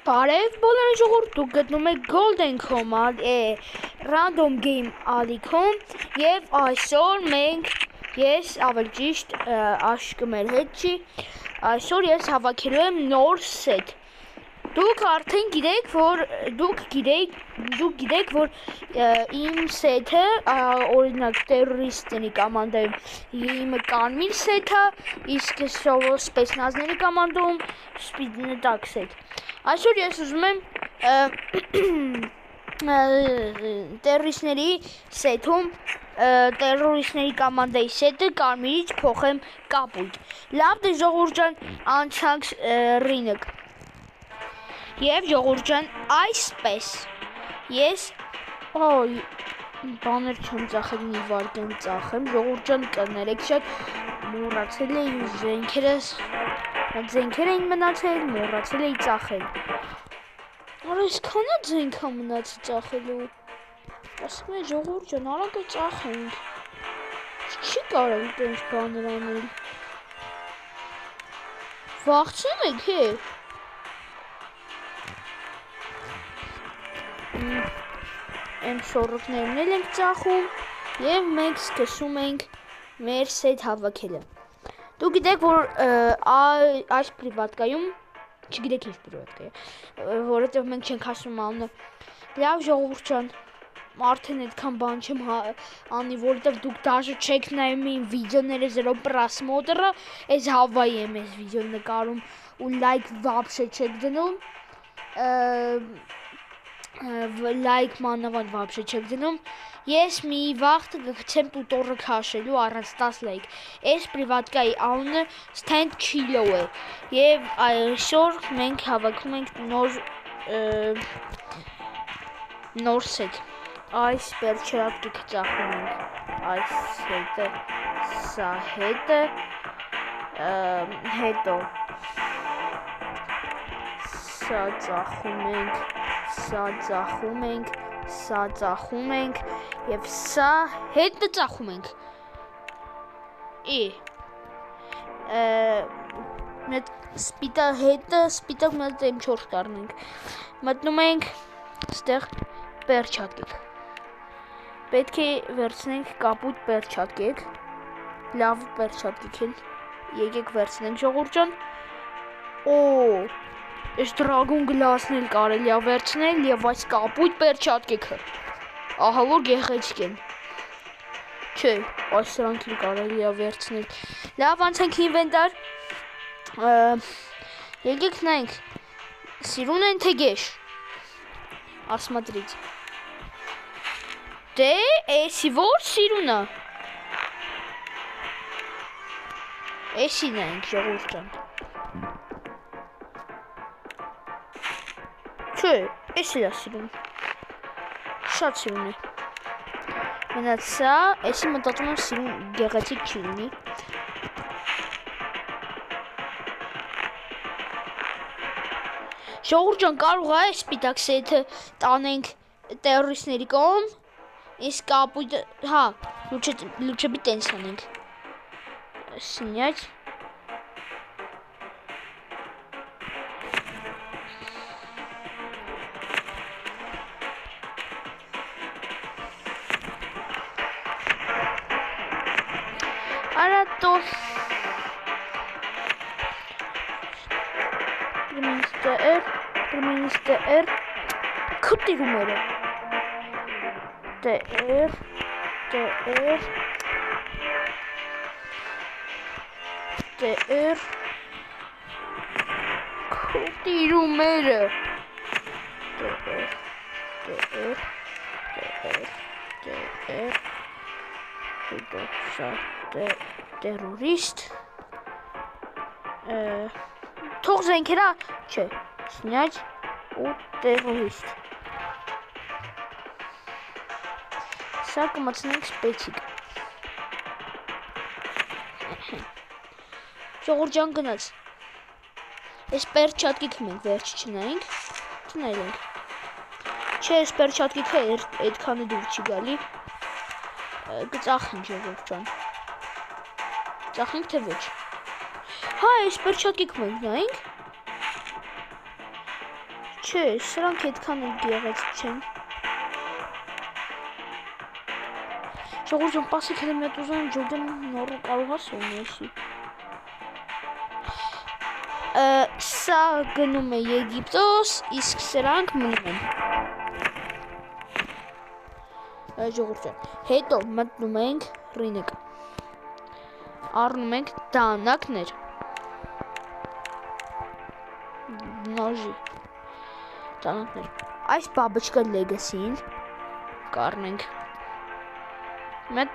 Բարև բոլորը ժողովուրդ, դուք գտնում եք Golden Command Random Game ալիքում եւ այսօր մենք ես ավելի ճիշտ աշկը մեր հետ չի այսօր ես հավաքելու եմ նոր սեթ դուք արդեն գիտեք որ իմ սեթը օրինակ terrorist-ների կոմանդայում իմը կարմիր սեթը իսկ սպեցնազների կոմանդայում speed set այսօր ես ուզում եմ terrorist-ների սեթում terrorist-ների կոմանդայի սեթը կարմիրից փոխեմ կապույտ լավ դե ժողովուրդ ջան անցանք ռինկ Եվ ժողովուրդ ջան, այսպես ես բաներ չեմ ծախել մի վարկեն ծախեմ, ժողովուրդ ջան կներեք շատ մոռացել էի զենքեր էին մնացել, մոռացել էի ծախել։ Արա այսքան է զենքա մնացի ծախելու։ Ասում եմ ժողովուրդ ջան, արագ է ծախենք։ Չի կարող տենց բաներ անել։ Վախցնում եք հե։ Եմ շորոքներն էլ ենք ծախում և մենք սկսում ենք մեր սեթ հավաքելը դու գիտեք որ այս պրիվատկայում չգիտեք ինչ պրիվատկայ որովհետև մենք չենք ասում անունը լավ ժողովուրդ ջան արդեն այդքան բան չեմ անի որովհետև դուք դաժե չեք նայում իմ վիդեոները 0 պրասմոտրը այս հավայի եմ այս վիդեո նկարում ու լայք վաբշե չեք դնում լայք մանավանդ վաբշե չեք դնում ես մի վաղտ կգցեմ տուտորը քաշելու առանց 10 լայք այս պրիվատկայի անունը Stand Kilo է և այսօր մենք հավաքում ենք նոր սեթ այս պերչատկիք ծախում ենք այս սետը սա հետը հետո սա ծախում ենք և սա հետը ծախում ենք սպիտակ մատ M4 կարնենք մտնում ենք ստեղ պերչատկիք պետք է վերցնենք կապույտ պերչատկիք լավ պերչատկիք են եկեք վերցնենք ժողովուրդ ջան Ես դրագուն գլասն էլ կարելի է վերցնել և այս կապույտ պերչատկիքը ահա որ գեղեցիկ են չէ այս սրանք էլ կարելի է վերցնել լավ անցանք ինվենտար եկեք նայենք սիրուն են թե գեշ ասմատրից դե էսի որ սիրունը էսի նայենք ժողովուրդ ջան Չէ, ես էլ ասիրում, շատ սիրուն է, մենած սա, եսի մտածում եմ սիրուն գեղեցիկ չի լինի Ժողովուրդ ջան կարող է սպիտակ սեթը տանենք տերորիստների կողմ, իսկ կապույտը, հա, լուչը բի տենց անենք Սինյաց Արա տո Պրմինիստեր Քուտիրումերը Տեր Քուտիրումերը Terrorist Թող զենքերա չէ Սնյաց ու terrorist Սա կմացնենք սպեցիկ Ժողովուրդ ջան գնաց Այս պերչատկիքը մենք վերջ չնայինք Չնայենք Չէ այս պերչատկիքը այդքանը դուր չի գալի Կծախենք ժողովուրդ ջան Ծախենք թե ոչ Հա այս պերչատկիք մենք նայինք Չէ, սրանք այդքան էլ գեղեցիկ չեն։ Ժողովուրդ ջան, պասիկ հենց մեծ ուզում ջոգեն նորը կարող ասում Սա գնում է Եգիպտոս, իսկ սրանք մնում են։ Ժողովուրդ ջան, հետո մտնում ենք ռինեկ։ Առնում ենք դանակներ։ Նոժի։ Դանակներ։ Այս բաբաչկա լեգասին կառնենք։ Մետ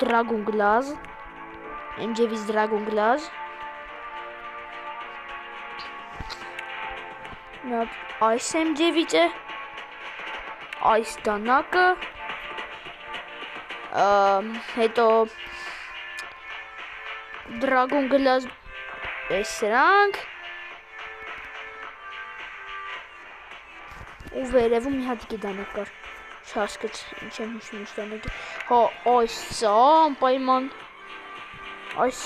Dragon Glass, MJ-ից Dragon Glass։ Մետ այս MJ-ից է, այս դանակը, հետո Dragon Glass սրանք, ու վերևում մի հատ դանակ կար, չհասկաց ինչ եմ հիշում ինչ դանակի, հա այս սա անպայման, այս,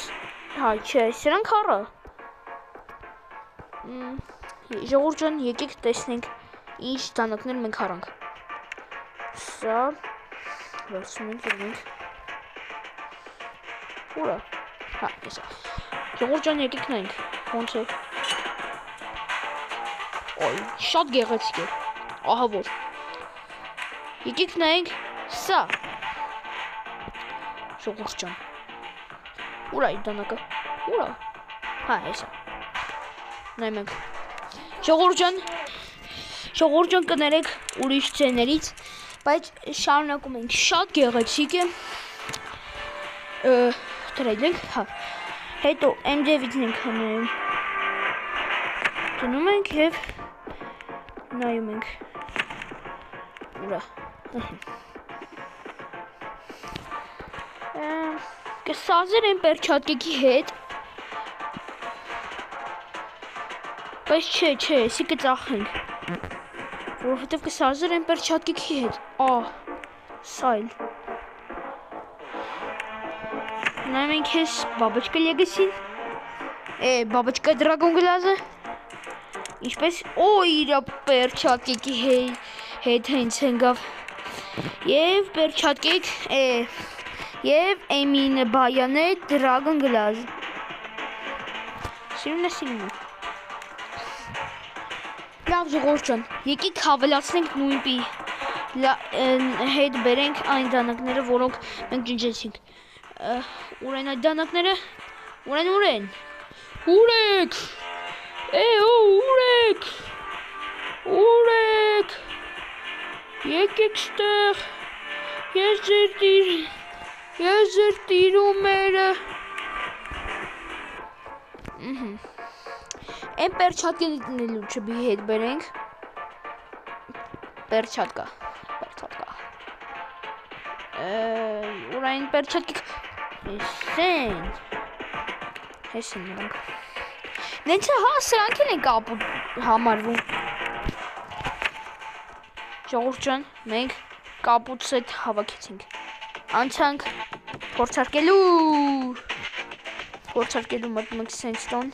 հա չէ, սրանք առը, ժողովուրդ ջան, եկեք տեսնենք ինչ դանակներ մենք առանք, սա, վերցնենք եղնենք, ուրա, հա, եսա, ժողովուրդ ջան, եկեք նայենք, ոնց է, ոյ, շատ գեղեցիկ է, ահա որ, եկեք նայենք, սա, ժողովուրդ ջան, ուրա իր դանակը, ուրա, հա, եսա, նայմ ենք, ժողովուրդ ջան կներեք ուրիշ ձեներից, բայց շարունակում ենք շատ գեղեցիկ է, տրեյլենք, հա, հետո MJ-ից ենք հնում, դնում ենք և նայում ենք, ուրա, կսազեր են պերչատկեքի հետ, բայց չէ, եսի կծախենք, որովհետև կսազեր են պերչատկեքի հետ, սա էլ, նայում ենք ես բաբաչկա լեգասին, բաբաչկա Dragon Glass-ը, ինչպես, իրա պերչատկեքի հետ հենց հենգավ, և պերչատկեք, և Էմին Բայանը Dragon Glass, սիրուն է, լավ ժողովուրդ ջան, եկեք հավելացնենք նույնպի հետ բերենք այն դանակները, որոնք մենք ջնջեցինք, ուրեն այդ դանակները, ուրեն, ուրեք, ուրեք, եկեք ստեղ, ես ձեր տիրումերը, Են պերչատկենիլու չբի հետ բերենք, պերչատկա, ուրային պերչատկիկ, հեսեն նրանք, նենցը հա սրանք են կապուտ համարվում, ժողովուրդ ջան, մենք կապուտ սետ հավաքեցինք, անցանք փորձարկելու մտնում ենք սենստոն,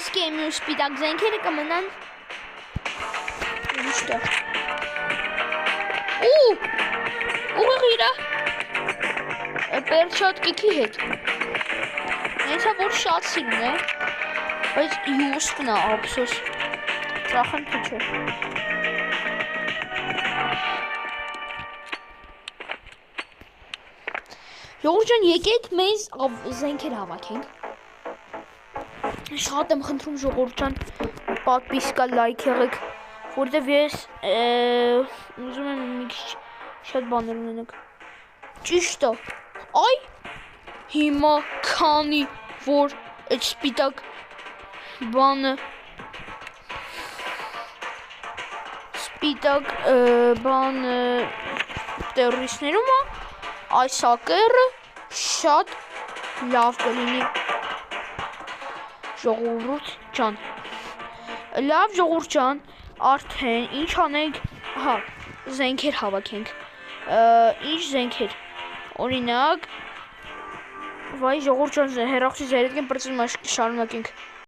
Իսկ եմ ու սպիտակ զենքերը կմնան ուրիշտեղ ուղեղ իրա պերչատկեքի հետ նենցա որ շատ սիրուն է բայց յուսկն է ապսոս ծախան թե չէ ժողովուրդ ջան եկեք մեզ զենքեր հավաքենք Շատ եմ խնդրում ժողովուրդ ջան պատվիսկա լայք եղեք որտեվ ես ուզում եմ մի քիչ շատ բաներ ունենանք ճիշտ է այ հիմա քանի որ այդ սպիտակ բանը սպիտակ բանը տերորիստներում է այս ակերը շատ լավ կլինի Ժողովուրդ ջան, լավ ժողովուրդ ջան, արդեն ինչ անենք, հա, զենքեր հավաքենք, ինչ զենքեր։ Օրինակ, վայ ժողովուրդ ջան, հերախոսի զայրետկեն պրծում շարունակենք։